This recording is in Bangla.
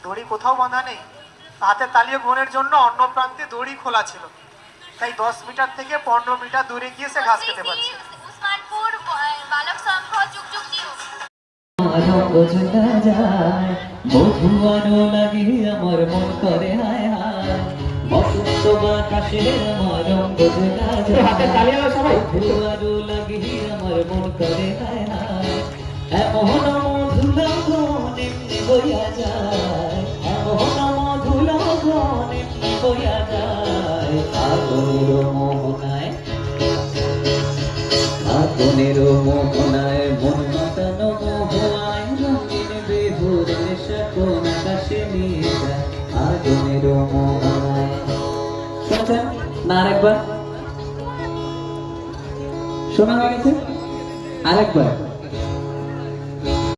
দড়ি কোথাও বাঁধা নেই, হাতে তালিয়ে গোনের জন্য অন্য প্রান্তে দড়ি খোলা ছিল, তাই 10 মিটার থেকে 15 মিটার দূরে গিয়ে সে ঘাস খেতে পারছে। উসমানপুর বালক সংঘ যুগ যুগ জিও। মধুয়ানো লাগে আমার মন করে হায় হায়, বসন্ত বাতাসে আমার রঙ বোঝা যায়, মধুয়ানো লাগে আমার মন করে হায় হায়, এমন মধুর গন এমনি বইয়া যায়, এমন মধুর গন এমনি বইয়া যায়, আগুনের মোহনায়, আগুনের মোহনায় মন মাতানো মোহনায়, রঙিন বেহুর নেশা কোন আকাশে নিয়ে যায়, আগুনের মোহনায়। শুনছেন না? আরেকবার শোনা হয়ে গেছে, আরেকবার।